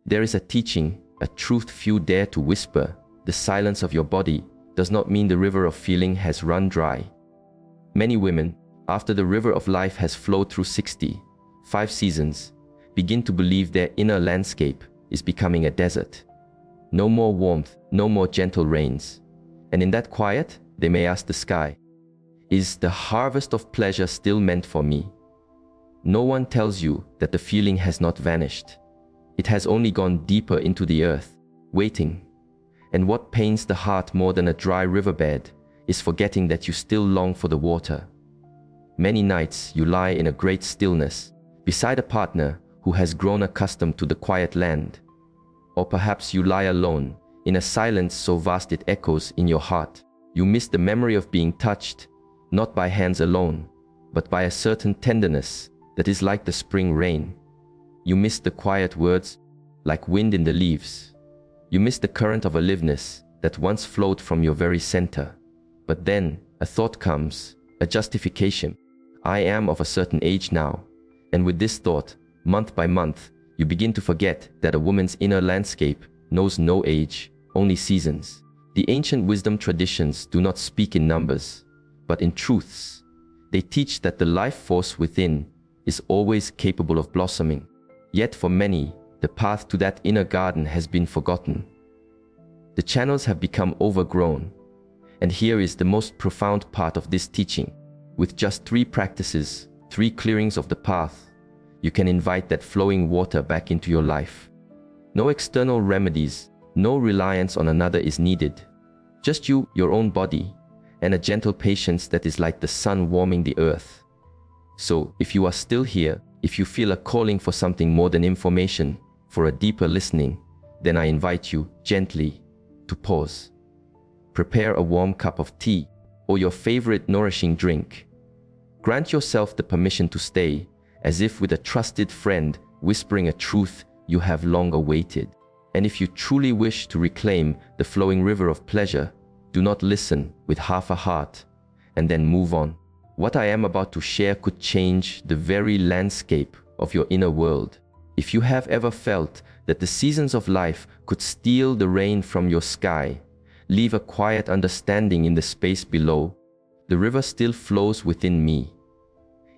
There is a teaching, a truth few dare to whisper. The silence of your body does not mean the river of feeling has run dry. Many women, after the river of life has flowed through 65 seasons, begin to believe their inner landscape is becoming a desert. No more warmth, no more gentle rains. And in that quiet, they may ask the sky, is the harvest of pleasure still meant for me? No one tells you that the feeling has not vanished. It has only gone deeper into the earth, waiting. And what pains the heart more than a dry riverbed is forgetting that you still long for the water. Many nights you lie in a great stillness, beside a partner who has grown accustomed to the quiet land. Or perhaps you lie alone, in a silence so vast it echoes in your heart. You miss the memory of being touched, not by hands alone, but by a certain tenderness that is like the spring rain. You miss the quiet words, like wind in the leaves. You miss the current of aliveness that once flowed from your very center. But then a thought comes, a justification. I am of a certain age now. And with this thought, month by month, you begin to forget that a woman's inner landscape knows no age, only seasons. The ancient wisdom traditions do not speak in numbers, but in truths. They teach that the life force within is always capable of blossoming. Yet for many, the path to that inner garden has been forgotten. The channels have become overgrown. And here is the most profound part of this teaching. With just 3 practices, 3 clearings of the path, you can invite that flowing water back into your life. No external remedies, no reliance on another is needed. Just you, your own body, and a gentle patience that is like the sun warming the earth. So, if you are still here, if you feel a calling for something more than information, for a deeper listening, then I invite you gently to pause. Prepare a warm cup of tea or your favorite nourishing drink. Grant yourself the permission to stay, as if with a trusted friend whispering a truth you have long awaited. And if you truly wish to reclaim the flowing river of pleasure, do not listen with half a heart and then move on. What I am about to share could change the very landscape of your inner world. If you have ever felt that the seasons of life could steal the rain from your sky, leave a quiet understanding in the space below, the river still flows within me.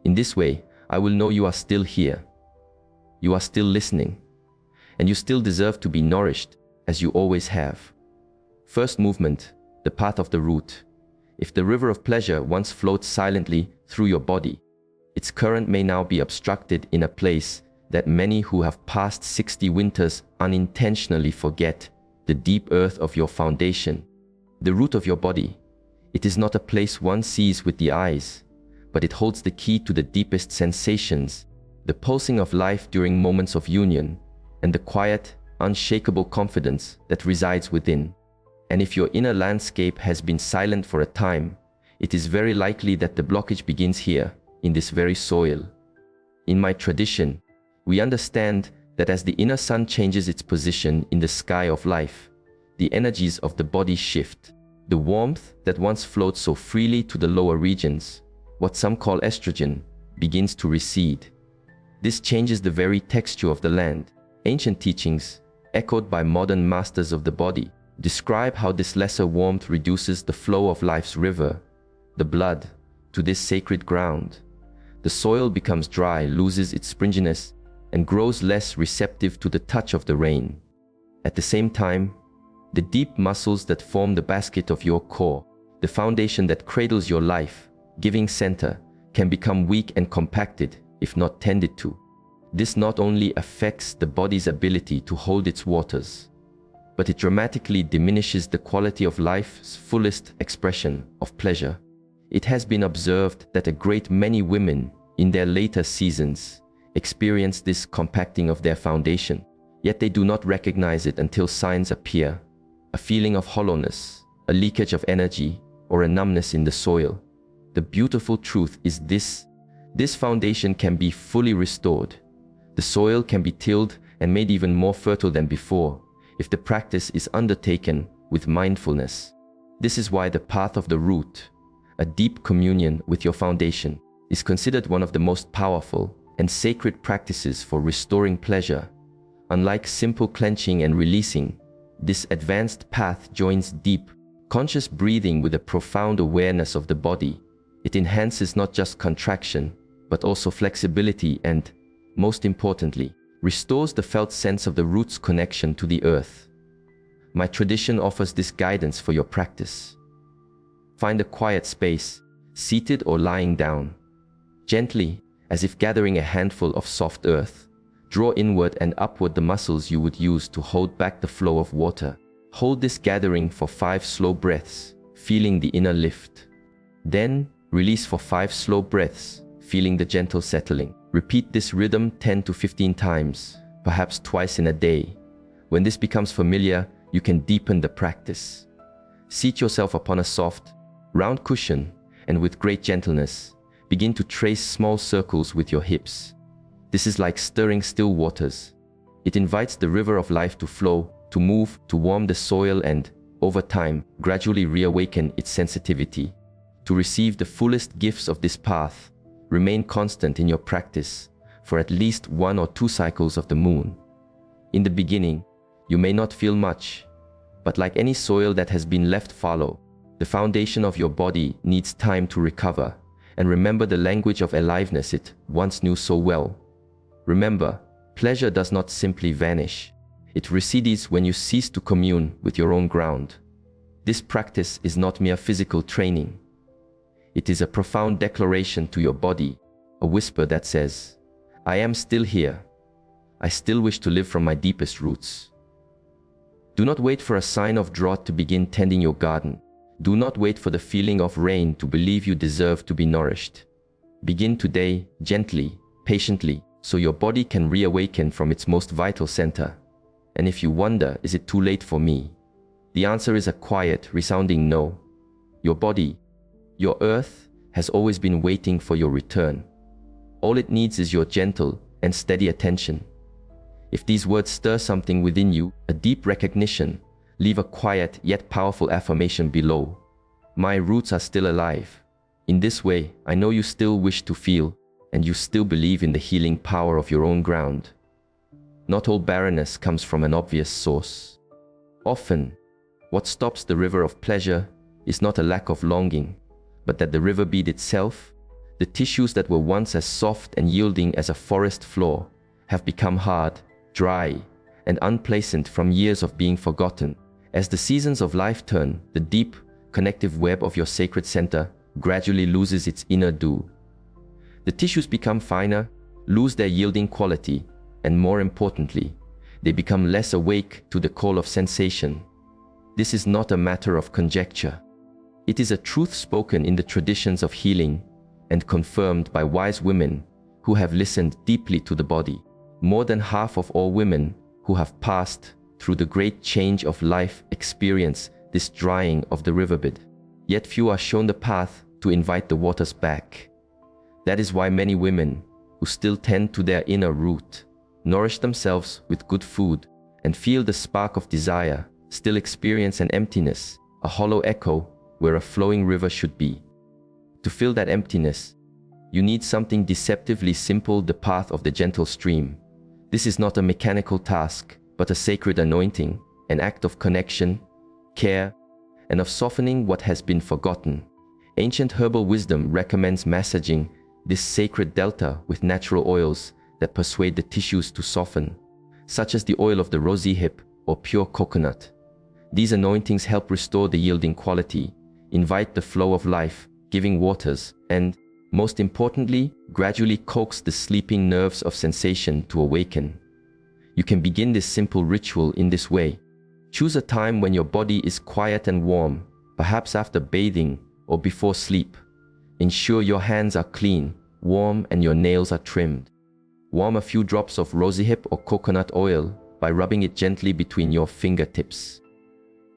In this way, I will know you are still here. You are still listening, and you still deserve to be nourished as you always have. First movement, the path of the root. If the river of pleasure once flowed silently through your body, its current may now be obstructed in a place that many who have passed 60 winters unintentionally forget: the deep earth of your foundation. The root of your body. It is not a place one sees with the eyes, but it holds the key to the deepest sensations, the pulsing of life during moments of union, and the quiet, unshakable confidence that resides within. And if your inner landscape has been silent for a time, it is very likely that the blockage begins here, in this very soil. In my tradition, we understand that as the inner sun changes its position in the sky of life, the energies of the body shift. The warmth that once flowed so freely to the lower regions, what some call estrogen, begins to recede. This changes the very texture of the land. Ancient teachings, echoed by modern masters of the body, describe how this lesser warmth reduces the flow of life's river, the blood, to this sacred ground. The soil becomes dry, loses its springiness, and grows less receptive to the touch of the rain. At the same time, the deep muscles that form the basket of your core, the foundation that cradles your life, giving center, can become weak and compacted if not tended to. This not only affects the body's ability to hold its waters, but it dramatically diminishes the quality of life's fullest expression of pleasure. It has been observed that a great many women in their later seasons experience this compacting of their foundation, yet they do not recognize it until signs appear: a feeling of hollowness, a leakage of energy, or a numbness in the soil. The beautiful truth is this foundation can be fully restored. The soil can be tilled and made even more fertile than before if the practice is undertaken with mindfulness. This is why the path of the root, a deep communion with your foundation, is considered one of the most powerful and sacred practices for restoring pleasure, Unlike simple clenching and releasing, this advanced path joins deep, conscious breathing with a profound awareness of the body. It enhances not just contraction, but also flexibility and, most importantly, restores the felt sense of the root's connection to the earth. My tradition offers this guidance for your practice. Find a quiet space, seated or lying down. Gently, as if gathering a handful of soft earth, draw inward and upward the muscles you would use to hold back the flow of water. Hold this gathering for 5 slow breaths, feeling the inner lift. Then, release for 5 slow breaths, feeling the gentle settling. Repeat this rhythm 10 to 15 times, perhaps twice in a day. When this becomes familiar, you can deepen the practice. Seat yourself upon a soft, round cushion, and with great gentleness, begin to trace small circles with your hips. This is like stirring still waters. It invites the river of life to flow, to move, to warm the soil and, over time, gradually reawaken its sensitivity. To receive the fullest gifts of this path, remain constant in your practice for at least 1 or 2 cycles of the moon. In the beginning, you may not feel much, but like any soil that has been left fallow, the foundation of your body needs time to recover and remember the language of aliveness it once knew so well. Remember, pleasure does not simply vanish. It recedes when you cease to commune with your own ground. This practice is not mere physical training. It is a profound declaration to your body, a whisper that says, I am still here. I still wish to live from my deepest roots. Do not wait for a sign of drought to begin tending your garden. Do not wait for the feeling of rain to believe you deserve to be nourished. Begin today, gently, patiently, so your body can reawaken from its most vital center. And if you wonder, is it too late for me? The answer is a quiet, resounding no. Your body, your earth, has always been waiting for your return. All it needs is your gentle and steady attention. If these words stir something within you, a deep recognition, leave a quiet yet powerful affirmation below. My roots are still alive. In this way, I know you still wish to feel, and you still believe in the healing power of your own ground. Not all barrenness comes from an obvious source. Often, what stops the river of pleasure is not a lack of longing, but that the river bed itself, the tissues that were once as soft and yielding as a forest floor, have become hard, dry, and unpleasant from years of being forgotten. As the seasons of life turn, the deep, connective web of your sacred center gradually loses its inner dew. The tissues become finer, lose their yielding quality, and more importantly, they become less awake to the call of sensation. This is not a matter of conjecture. It is a truth spoken in the traditions of healing and confirmed by wise women who have listened deeply to the body. More than half of all women who have passed through the great change of life experience this drying of the riverbed. Yet few are shown the path to invite the waters back. That is why many women who still tend to their inner root, nourish themselves with good food, and feel the spark of desire, still experience an emptiness, a hollow echo where a flowing river should be. To fill that emptiness, you need something deceptively simple, the path of the gentle stream. This is not a mechanical task, but a sacred anointing, an act of connection, care, and of softening what has been forgotten. Ancient herbal wisdom recommends massaging this sacred delta with natural oils that persuade the tissues to soften, such as the oil of the rosy hip or pure coconut. These anointings help restore the yielding quality, invite the flow of life, giving waters, and, most importantly, gradually coax the sleeping nerves of sensation to awaken. You can begin this simple ritual in this way. Choose a time when your body is quiet and warm, perhaps after bathing or before sleep. Ensure your hands are clean, warm, and your nails are trimmed. Warm a few drops of rosehip or coconut oil by rubbing it gently between your fingertips.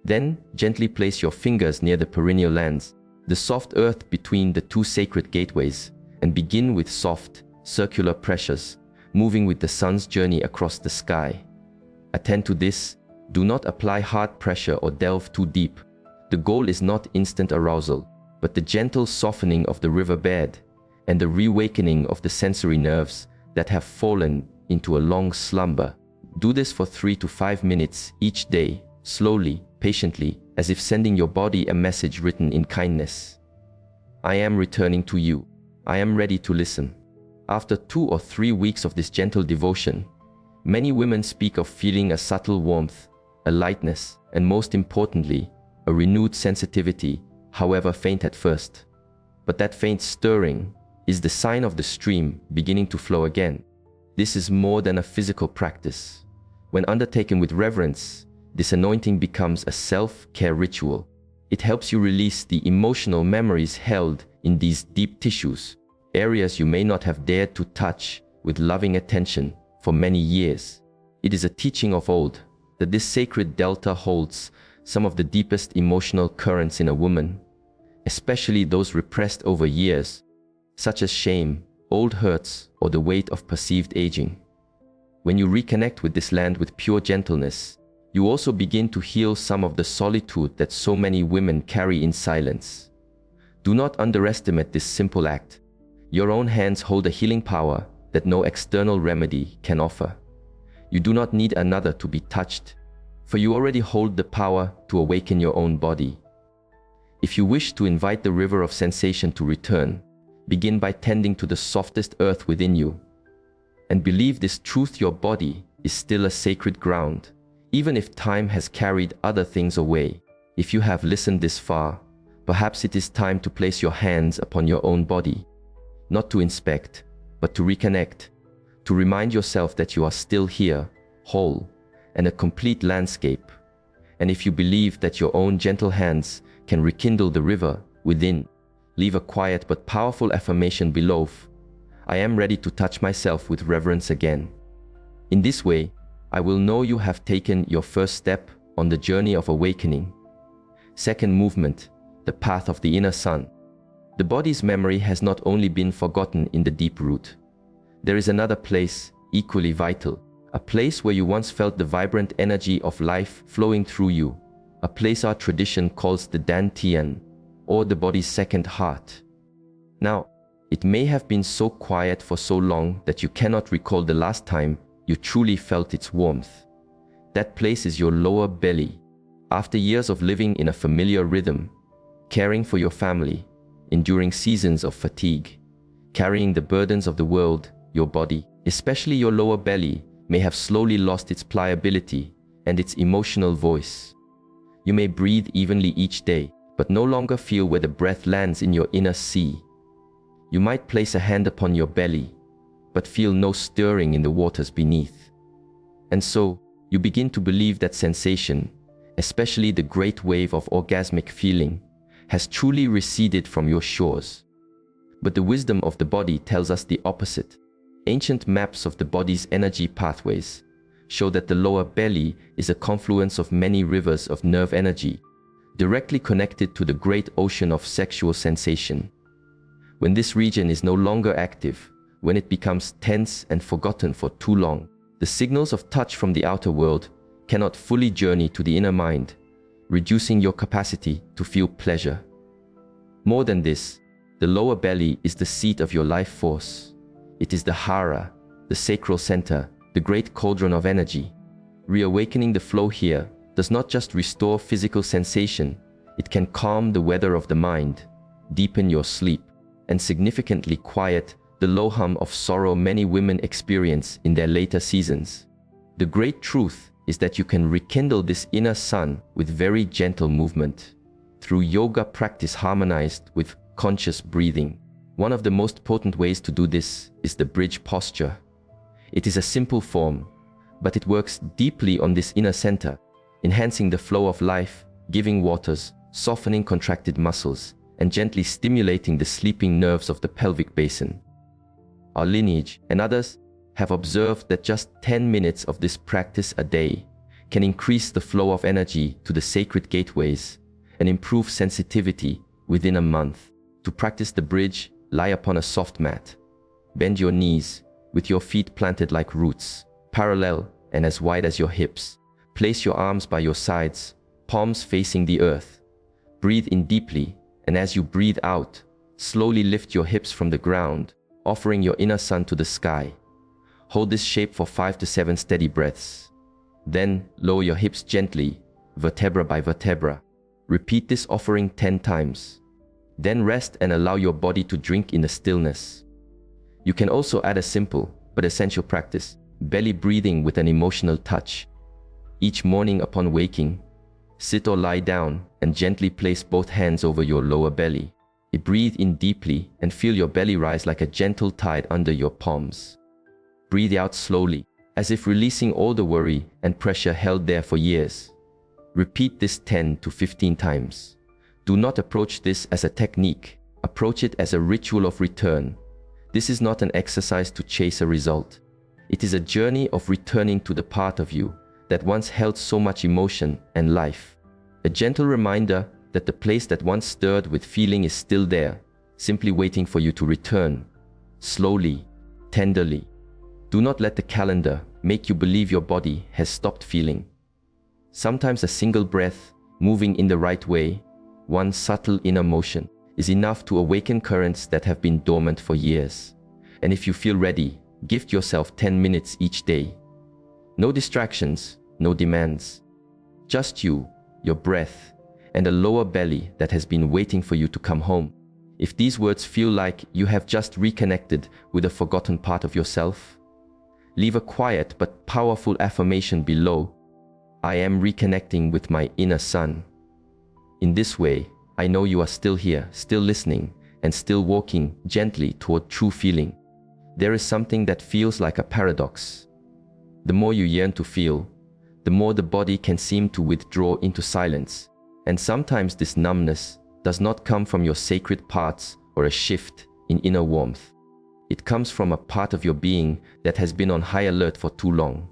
Then, gently place your fingers near the perineal glands, the soft earth between the 2 sacred gateways, and begin with soft, circular pressures, moving with the sun's journey across the sky. Attend to this. Do not apply hard pressure or delve too deep. The goal is not instant arousal, but the gentle softening of the riverbed and the reawakening of the sensory nerves that have fallen into a long slumber. Do this for 3 to 5 minutes each day, slowly, patiently, as if sending your body a message written in kindness. I am returning to you. I am ready to listen. After 2 or 3 weeks of this gentle devotion, many women speak of feeling a subtle warmth, a lightness, and most importantly, a renewed sensitivity, however faint at first. But that faint stirring is the sign of the stream beginning to flow again. This is more than a physical practice. When undertaken with reverence, this anointing becomes a self-care ritual. It helps you release the emotional memories held in these deep tissues, areas you may not have dared to touch with loving attention for many years. It is a teaching of old that this sacred delta holds some of the deepest emotional currents in a woman, especially those repressed over years, such as shame, old hurts, or the weight of perceived aging. When you reconnect with this land with pure gentleness, you also begin to heal some of the solitude that so many women carry in silence. Do not underestimate this simple act. Your own hands hold a healing power that no external remedy can offer. You do not need another to be touched, for you already hold the power to awaken your own body. If you wish to invite the river of sensation to return, begin by tending to the softest earth within you. And believe this truth: your body is still a sacred ground, even if time has carried other things away. If you have listened this far, perhaps it is time to place your hands upon your own body, not to inspect, but to reconnect, to remind yourself that you are still here, whole, and a complete landscape. And if you believe that your own gentle hands can rekindle the river within, leave a quiet but powerful affirmation below: I am ready to touch myself with reverence again. In this way, I will know you have taken your first step on the journey of awakening. Second movement, the path of the inner sun. The body's memory has not only been forgotten in the deep root. There is another place, equally vital, a place where you once felt the vibrant energy of life flowing through you, a place our tradition calls the dantian, or the body's second heart. Now, it may have been so quiet for so long that you cannot recall the last time you truly felt its warmth. That place is your lower belly. After years of living in a familiar rhythm, caring for your family, enduring seasons of fatigue, carrying the burdens of the world, your body, especially your lower belly, may have slowly lost its pliability and its emotional voice. You may breathe evenly each day, but no longer feel where the breath lands in your inner sea. You might place a hand upon your belly, but feel no stirring in the waters beneath. And so, you begin to believe that sensation, especially the great wave of orgasmic feeling, has truly receded from your shores. But the wisdom of the body tells us the opposite. Ancient maps of the body's energy pathways show that the lower belly is a confluence of many rivers of nerve energy, directly connected to the great ocean of sexual sensation. When this region is no longer active, when it becomes tense and forgotten for too long, the signals of touch from the outer world cannot fully journey to the inner mind, reducing your capacity to feel pleasure. More than this, the lower belly is the seat of your life force. It is the hara, the sacral center, the great cauldron of energy. Reawakening the flow here does not just restore physical sensation, it can calm the weather of the mind, deepen your sleep, and significantly quiet the low hum of sorrow many women experience in their later seasons. The great truth is that you can rekindle this inner sun with very gentle movement, through yoga practice harmonized with conscious breathing. One of the most potent ways to do this is the bridge posture. It is a simple form, but it works deeply on this inner center, enhancing the flow of life, giving waters, softening contracted muscles, and gently stimulating the sleeping nerves of the pelvic basin. Our lineage and others have observed that just 10 minutes of this practice a day can increase the flow of energy to the sacred gateways and improve sensitivity within a month. To practice the bridge, lie upon a soft mat. Bend your knees with your feet planted like roots, parallel and as wide as your hips. Place your arms by your sides, palms facing the earth. Breathe in deeply, and as you breathe out, slowly lift your hips from the ground, offering your inner sun to the sky. Hold this shape for 5 to 7 steady breaths. Then lower your hips gently, vertebra by vertebra. Repeat this offering 10 times. Then rest and allow your body to drink in the stillness. You can also add a simple but essential practice, belly breathing with an emotional touch. Each morning upon waking, sit or lie down and gently place both hands over your lower belly. Breathe in deeply and feel your belly rise like a gentle tide under your palms. Breathe out slowly, as if releasing all the worry and pressure held there for years. Repeat this 10 to 15 times. Do not approach this as a technique. Approach it as a ritual of return. This is not an exercise to chase a result. It is a journey of returning to the part of you that once held so much emotion and life. A gentle reminder that the place that once stirred with feeling is still there, simply waiting for you to return. Slowly, tenderly. Do not let the calendar make you believe your body has stopped feeling. Sometimes a single breath, moving in the right way, one subtle inner motion, is enough to awaken currents that have been dormant for years. And if you feel ready, gift yourself 10 minutes each day. No distractions, no demands. Just you, your breath, and a lower belly that has been waiting for you to come home. If these words feel like you have just reconnected with a forgotten part of yourself, leave a quiet but powerful affirmation below. I am reconnecting with my inner sun. In this way, I know you are still here, still listening, and still walking gently toward true feeling. There is something that feels like a paradox. The more you yearn to feel, the more the body can seem to withdraw into silence. And sometimes this numbness does not come from your sacred parts or a shift in inner warmth. It comes from a part of your being that has been on high alert for too long.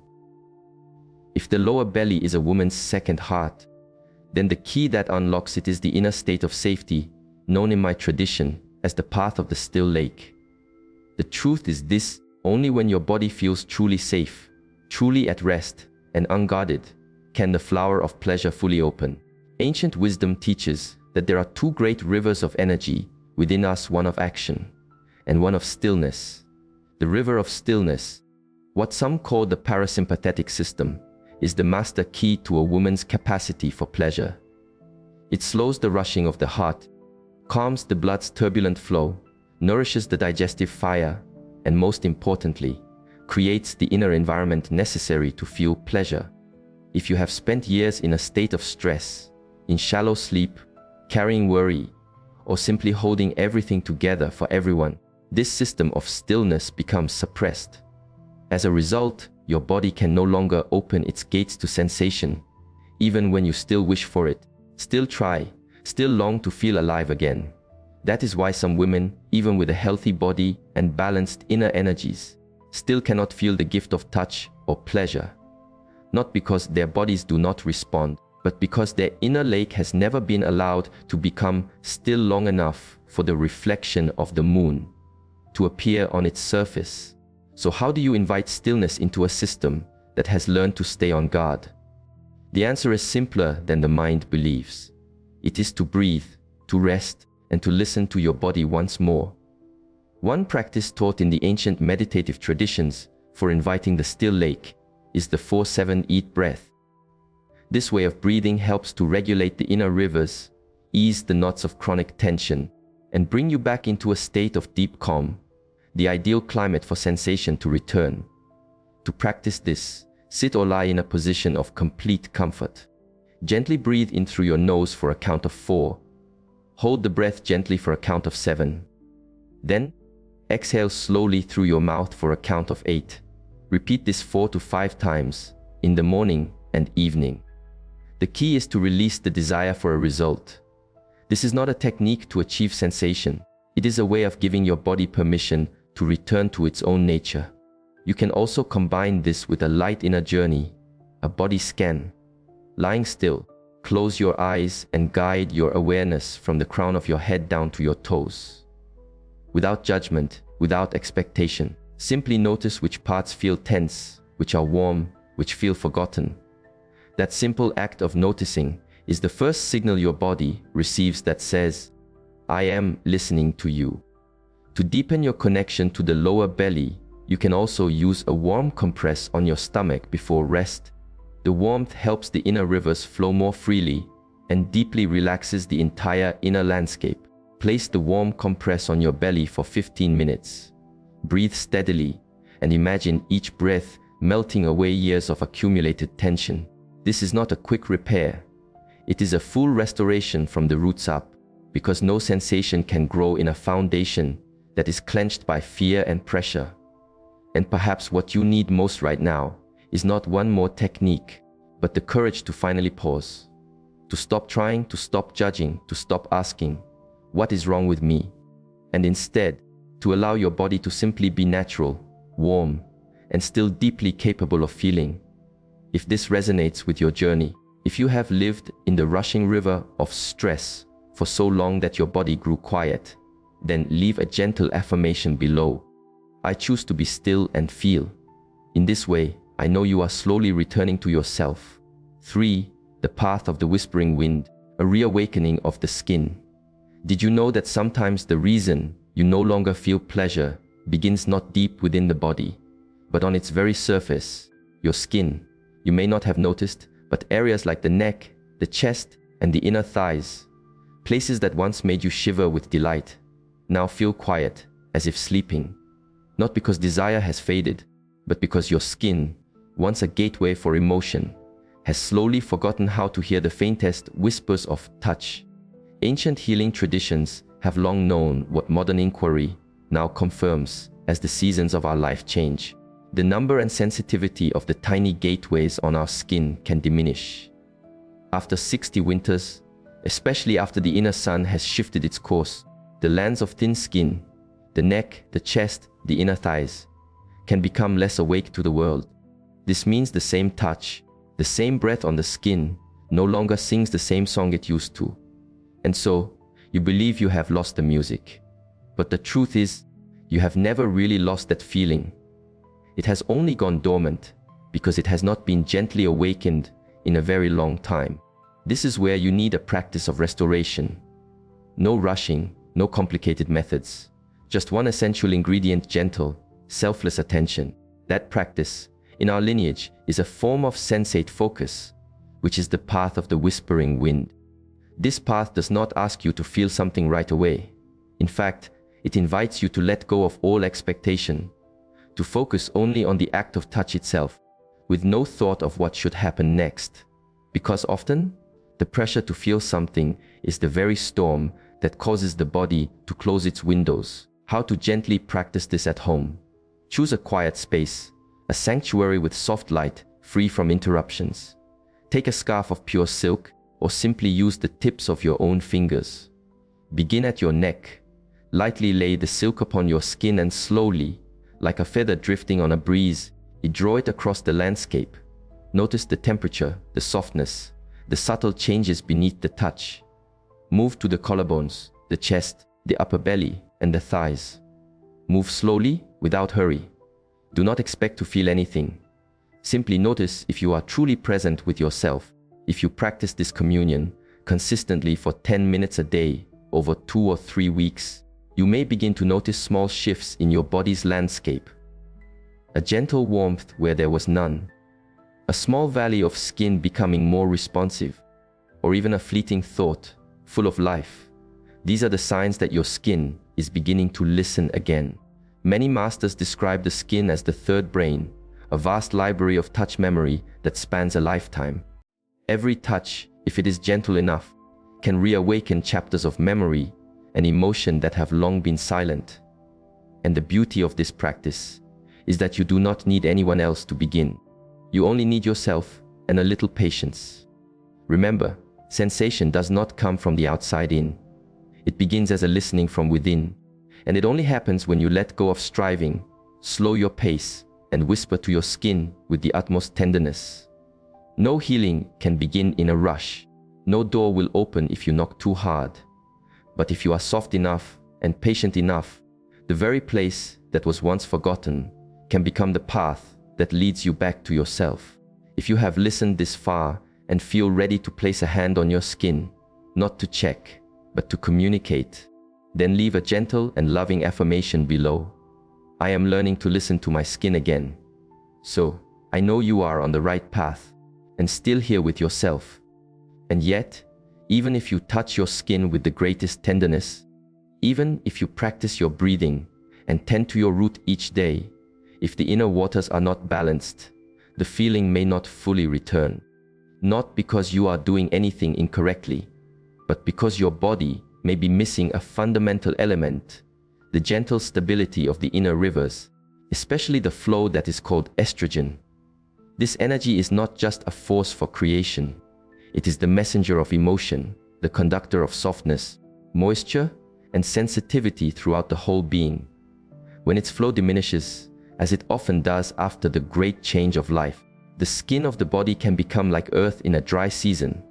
If the lower belly is a woman's second heart, then the key that unlocks it is the inner state of safety, known in my tradition as the path of the still lake. The truth is this: only when your body feels truly safe, truly at rest, and unguarded, can the flower of pleasure fully open. Ancient wisdom teaches that there are two great rivers of energy within us, one of action and one of stillness. The river of stillness, what some call the parasympathetic system, is the master key to a woman's capacity for pleasure. It slows the rushing of the heart, calms the blood's turbulent flow, nourishes the digestive fire, and most importantly, creates the inner environment necessary to feel pleasure. If you have spent years in a state of stress, in shallow sleep, carrying worry, or simply holding everything together for everyone, this system of stillness becomes suppressed. As a result, your body can no longer open its gates to sensation, even when you still wish for it, still try, still long to feel alive again. That is why some women, even with a healthy body and balanced inner energies, still cannot feel the gift of touch or pleasure. Not because their bodies do not respond, but because their inner lake has never been allowed to become still long enough for the reflection of the moon to appear on its surface. So how do you invite stillness into a system that has learned to stay on guard? The answer is simpler than the mind believes. It is to breathe, to rest, and to listen to your body once more. One practice taught in the ancient meditative traditions for inviting the still lake is the 4-7-eat breath. This way of breathing helps to regulate the inner rivers, ease the knots of chronic tension, and bring you back into a state of deep calm, the ideal climate for sensation to return. To practice this, sit or lie in a position of complete comfort. Gently breathe in through your nose for a count of 4. Hold the breath gently for a count of 7. Then, exhale slowly through your mouth for a count of 8. Repeat this 4 to 5 times, in the morning and evening. The key is to release the desire for a result. This is not a technique to achieve sensation. It is a way of giving your body permission to return to its own nature. You can also combine this with a light inner journey, a body scan. Lying still, close your eyes and guide your awareness from the crown of your head down to your toes. Without judgment, without expectation, simply notice which parts feel tense, which are warm, which feel forgotten. That simple act of noticing is the first signal your body receives that says, I am listening to you. To deepen your connection to the lower belly, You can also use a warm compress on your stomach before rest. The warmth helps the inner rivers flow more freely and deeply relaxes the entire inner landscape. Place the warm compress on your belly for 15 minutes. Breathe steadily and imagine each breath melting away years of accumulated tension. This is not a quick repair. It is a full restoration from the roots up, because no sensation can grow in a foundation that is clenched by fear and pressure. And perhaps what you need most right now is not one more technique, but the courage to finally pause. To stop trying, to stop judging, to stop asking, what is wrong with me? And instead, to allow your body to simply be natural, warm, and still deeply capable of feeling. If this resonates with your journey, if you have lived in the rushing river of stress for so long that your body grew quiet, then leave a gentle affirmation below. I choose to be still and feel. In this way, I know you are slowly returning to yourself. 3. The path of the whispering wind, a reawakening of the skin. Did you know that sometimes the reason you no longer feel pleasure begins not deep within the body, but on its very surface, your skin? You may not have noticed, but areas like the neck, the chest, and the inner thighs, places that once made you shiver with delight, now feel quiet, as if sleeping. Not because desire has faded, but because your skin, once a gateway for emotion, has slowly forgotten how to hear the faintest whispers of touch. Ancient healing traditions have long known what modern inquiry now confirms as the seasons of our life change. The number and sensitivity of the tiny gateways on our skin can diminish. After 60 winters, especially after the inner sun has shifted its course, the lands of thin skin, the neck, the chest, the inner thighs, can become less awake to the world. This means the same touch, the same breath on the skin, no longer sings the same song it used to. And so, you believe you have lost the music. But the truth is, you have never really lost that feeling. It has only gone dormant because it has not been gently awakened in a very long time. This is where you need a practice of restoration. No rushing, no complicated methods. Just one essential ingredient: gentle, selfless attention. That practice, in our lineage, is a form of sensate focus, which is the path of the whispering wind. This path does not ask you to feel something right away. In fact, it invites you to let go of all expectation, to focus only on the act of touch itself, with no thought of what should happen next. Because often, the pressure to feel something is the very storm that causes the body to close its windows. How to gently practice this at home? Choose a quiet space, a sanctuary with soft light, free from interruptions. Take a scarf of pure silk, or simply use the tips of your own fingers. Begin at your neck. Lightly lay the silk upon your skin and slowly, like a feather drifting on a breeze, draw it across the landscape. Notice the temperature, the softness, the subtle changes beneath the touch. Move to the collarbones, the chest, the upper belly, and the thighs. Move slowly, without hurry. Do not expect to feel anything. Simply notice if you are truly present with yourself. If you practice this communion consistently for 10 minutes a day over 2 or 3 weeks, you may begin to notice small shifts in your body's landscape. A gentle warmth where there was none. A small valley of skin becoming more responsive, or even a fleeting thought, full of life. These are the signs that your skin is beginning to listen again. Many masters describe the skin as the third brain, a vast library of touch memory that spans a lifetime. Every touch, if it is gentle enough, can reawaken chapters of memory and emotion that have long been silent. And the beauty of this practice is that you do not need anyone else to begin. You only need yourself and a little patience. Remember, sensation does not come from the outside in. It begins as a listening from within, and it only happens when you let go of striving, slow your pace, and whisper to your skin with the utmost tenderness. No healing can begin in a rush. No door will open if you knock too hard. But if you are soft enough and patient enough, the very place that was once forgotten can become the path that leads you back to yourself. If you have listened this far and feel ready to place a hand on your skin, not to check, but to communicate, then leave a gentle and loving affirmation below. I am learning to listen to my skin again. So, I know you are on the right path and still here with yourself. And yet, even if you touch your skin with the greatest tenderness, even if you practice your breathing and tend to your root each day, if the inner waters are not balanced, the feeling may not fully return. Not because you are doing anything incorrectly, but because your body may be missing a fundamental element, the gentle stability of the inner rivers, especially the flow that is called estrogen. This energy is not just a force for creation. It is the messenger of emotion, the conductor of softness, moisture, and sensitivity throughout the whole being. When its flow diminishes, as it often does after the great change of life, the skin of the body can become like earth in a dry season.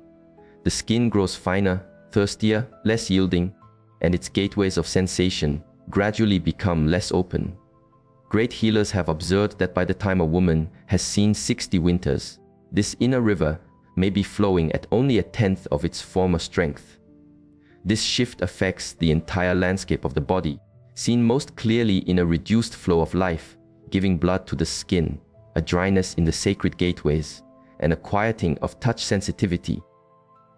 The skin grows finer, thirstier, less yielding, and its gateways of sensation gradually become less open. Great healers have observed that by the time a woman has seen 60 winters, this inner river may be flowing at only a tenth of its former strength. This shift affects the entire landscape of the body, seen most clearly in a reduced flow of life, giving blood to the skin, a dryness in the sacred gateways, and a quieting of touch sensitivity.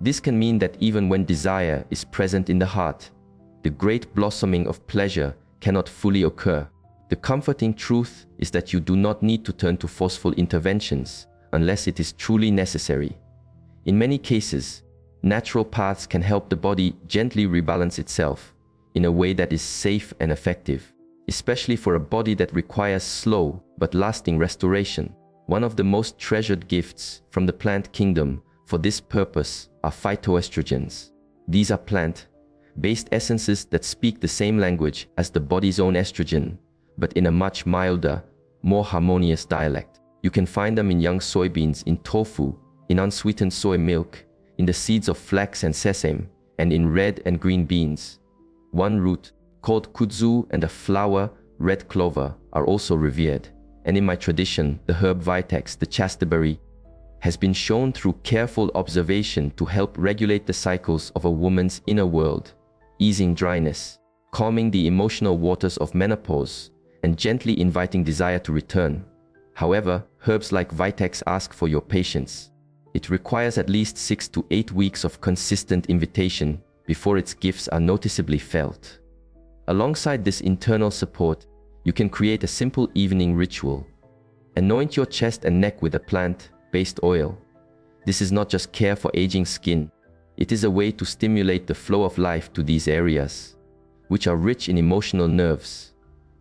This can mean that even when desire is present in the heart, the great blossoming of pleasure cannot fully occur. The comforting truth is that you do not need to turn to forceful interventions unless it is truly necessary. In many cases, natural paths can help the body gently rebalance itself in a way that is safe and effective, especially for a body that requires slow but lasting restoration. One of the most treasured gifts from the plant kingdom for this purpose are phytoestrogens. These are plant-based essences that speak the same language as the body's own estrogen, but in a much milder, more harmonious dialect. You can find them in young soybeans, in tofu, in unsweetened soy milk, in the seeds of flax and sesame, and in red and green beans. One root, called kudzu, and a flower, red clover, are also revered. And in my tradition, the herb vitex, the chasteberry, has been shown through careful observation to help regulate the cycles of a woman's inner world, easing dryness, calming the emotional waters of menopause, and gently inviting desire to return. However, herbs like vitex ask for your patience. It requires at least 6 to 8 weeks of consistent invitation before its gifts are noticeably felt. Alongside this internal support, you can create a simple evening ritual. Anoint your chest and neck with a plant-based oil. This is not just care for aging skin. It is a way to stimulate the flow of life to these areas, which are rich in emotional nerves,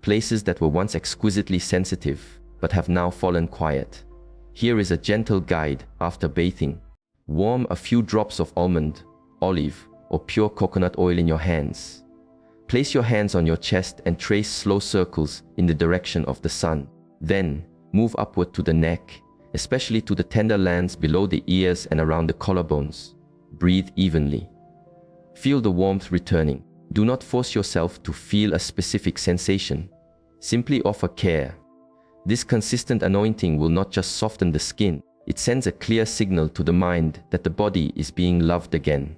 places that were once exquisitely sensitive but have now fallen quiet. Here is a gentle guide after bathing. Warm a few drops of almond, olive, or pure coconut oil in your hands. Place your hands on your chest and trace slow circles in the direction of the sun. Then, move upward to the neck, especially to the tender lands below the ears and around the collarbones. Breathe evenly. Feel the warmth returning. Do not force yourself to feel a specific sensation. Simply offer care. This consistent anointing will not just soften the skin, it sends a clear signal to the mind that the body is being loved again.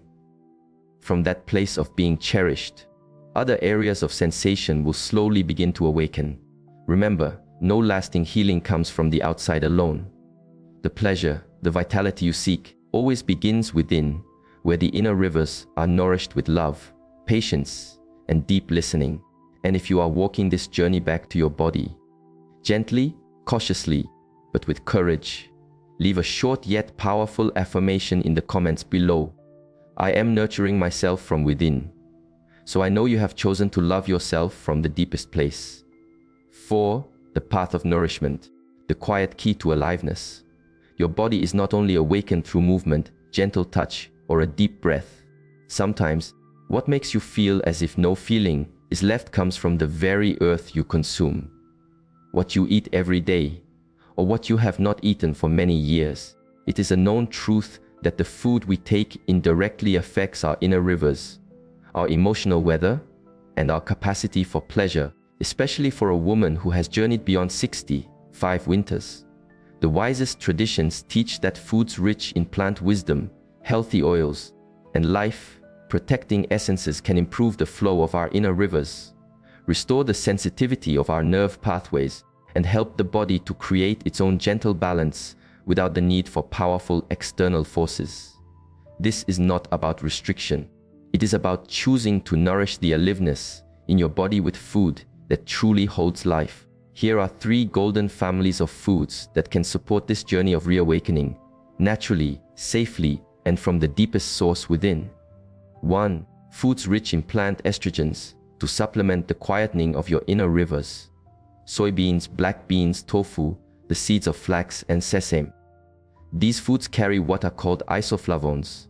From that place of being cherished, other areas of sensation will slowly begin to awaken. Remember, no lasting healing comes from the outside alone. The pleasure, the vitality you seek, always begins within, where the inner rivers are nourished with love, patience, and deep listening. And if you are walking this journey back to your body, gently, cautiously, but with courage, leave a short yet powerful affirmation in the comments below. I am nurturing myself from within, so I know you have chosen to love yourself from the deepest place. 4. The path of nourishment, the quiet key to aliveness. Your body is not only awakened through movement, gentle touch, or a deep breath. Sometimes, what makes you feel as if no feeling is left comes from the very earth you consume. What you eat every day, or what you have not eaten for many years. It is a known truth that the food we take indirectly affects our inner rivers, our emotional weather, and our capacity for pleasure, especially for a woman who has journeyed beyond 65 winters. The wisest traditions teach that foods rich in plant wisdom, healthy oils, and life-protecting essences can improve the flow of our inner rivers, restore the sensitivity of our nerve pathways, and help the body to create its own gentle balance without the need for powerful external forces. This is not about restriction. It is about choosing to nourish the aliveness in your body with food that truly holds life. Here are 3 golden families of foods that can support this journey of reawakening, naturally, safely, and from the deepest source within. 1. Foods rich in plant estrogens to supplement the quietening of your inner rivers. Soybeans, black beans, tofu, the seeds of flax, and sesame. These foods carry what are called isoflavones,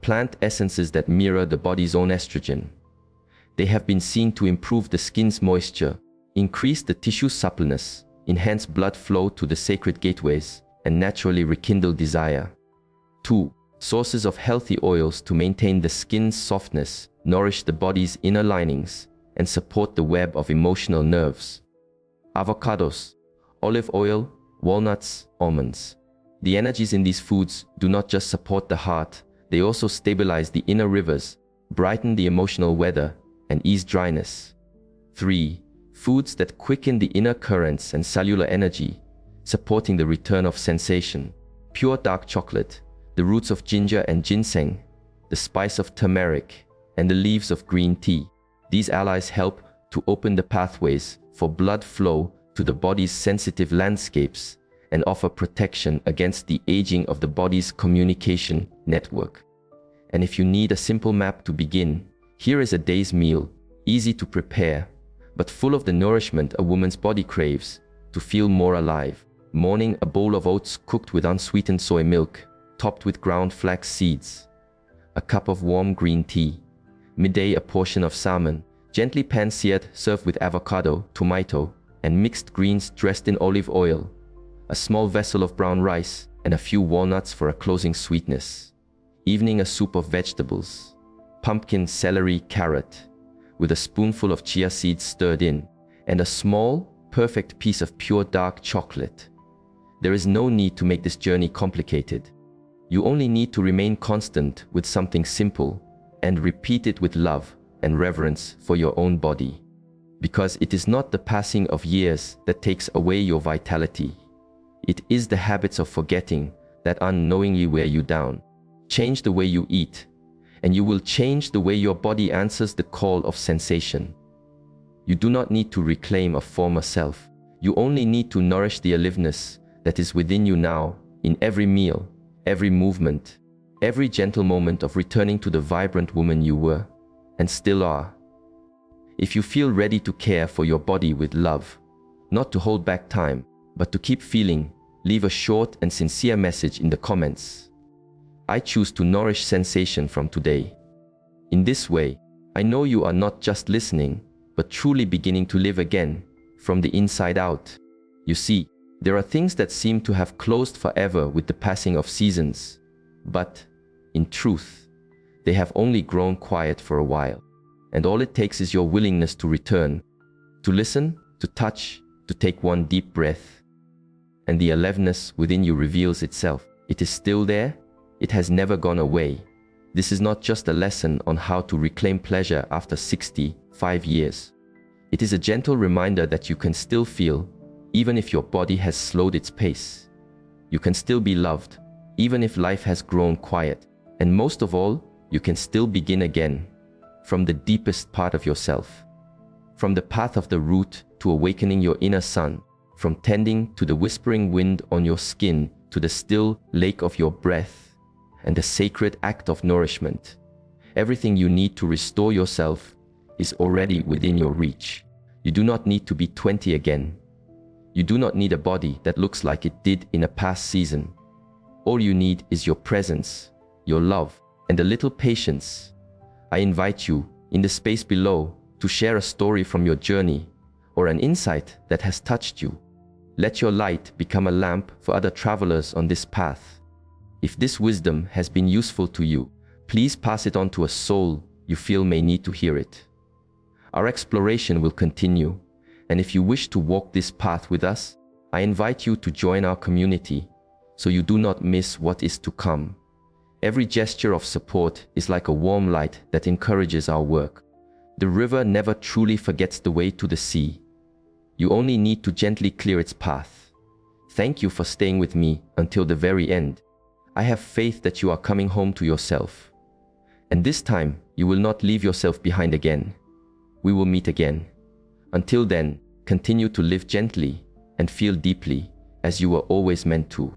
plant essences that mirror the body's own estrogen. They have been seen to improve the skin's moisture, increase the tissue suppleness, enhance blood flow to the sacred gateways, and naturally rekindle desire. 2. Sources of healthy oils to maintain the skin's softness, nourish the body's inner linings, and support the web of emotional nerves. Avocados, olive oil, walnuts, almonds. The energies in these foods do not just support the heart, they also stabilize the inner rivers, brighten the emotional weather, and ease dryness. 3. Foods that quicken the inner currents and cellular energy, supporting the return of sensation. Pure dark chocolate, the roots of ginger and ginseng, the spice of turmeric, and the leaves of green tea. These allies help to open the pathways for blood flow to the body's sensitive landscapes and offer protection against the aging of the body's communication network. And if you need a simple map to begin, here is a day's meal, easy to prepare, but full of the nourishment a woman's body craves to feel more alive. Morning, a bowl of oats cooked with unsweetened soy milk, topped with ground flax seeds. A cup of warm green tea. Midday, a portion of salmon, gently pan-seared, served with avocado, tomato, and mixed greens dressed in olive oil. A small vessel of brown rice, and a few walnuts for a closing sweetness. Evening, a soup of vegetables. Pumpkin, celery, carrot, with a spoonful of chia seeds stirred in, and a small, perfect piece of pure dark chocolate. There is no need to make this journey complicated. You only need to remain constant with something simple and repeat it with love and reverence for your own body. Because it is not the passing of years that takes away your vitality. It is the habits of forgetting that unknowingly wear you down. Change the way you eat, and you will change the way your body answers the call of sensation. You do not need to reclaim a former self. You only need to nourish the aliveness that is within you now, in every meal, every movement, every gentle moment of returning to the vibrant woman you were and still are. If you feel ready to care for your body with love, not to hold back time, but to keep feeling, leave a short and sincere message in the comments. I choose to nourish sensation from today. In this way, I know you are not just listening, but truly beginning to live again, from the inside out. You see, there are things that seem to have closed forever with the passing of seasons, but, in truth, they have only grown quiet for a while, and all it takes is your willingness to return, to listen, to touch, to take one deep breath, and the aliveness within you reveals itself. It is still there. It has never gone away. This is not just a lesson on how to reclaim pleasure after 65 years. It is a gentle reminder that you can still feel, even if your body has slowed its pace. You can still be loved, even if life has grown quiet. And most of all, you can still begin again, from the deepest part of yourself. From the path of the root to awakening your inner sun, from tending to the whispering wind on your skin to the still lake of your breath, and the sacred act of nourishment. Everything you need to restore yourself is already within your reach. You do not need to be 20 again. You do not need a body that looks like it did in a past season. All you need is your presence, your love, and a little patience. I invite you, in the space below, to share a story from your journey or an insight that has touched you. Let your light become a lamp for other travelers on this path. If this wisdom has been useful to you, please pass it on to a soul you feel may need to hear it. Our exploration will continue, and if you wish to walk this path with us, I invite you to join our community so you do not miss what is to come. Every gesture of support is like a warm light that encourages our work. The river never truly forgets the way to the sea. You only need to gently clear its path. Thank you for staying with me until the very end. I have faith that you are coming home to yourself. And this time, you will not leave yourself behind again. We will meet again. Until then, continue to live gently and feel deeply as you were always meant to.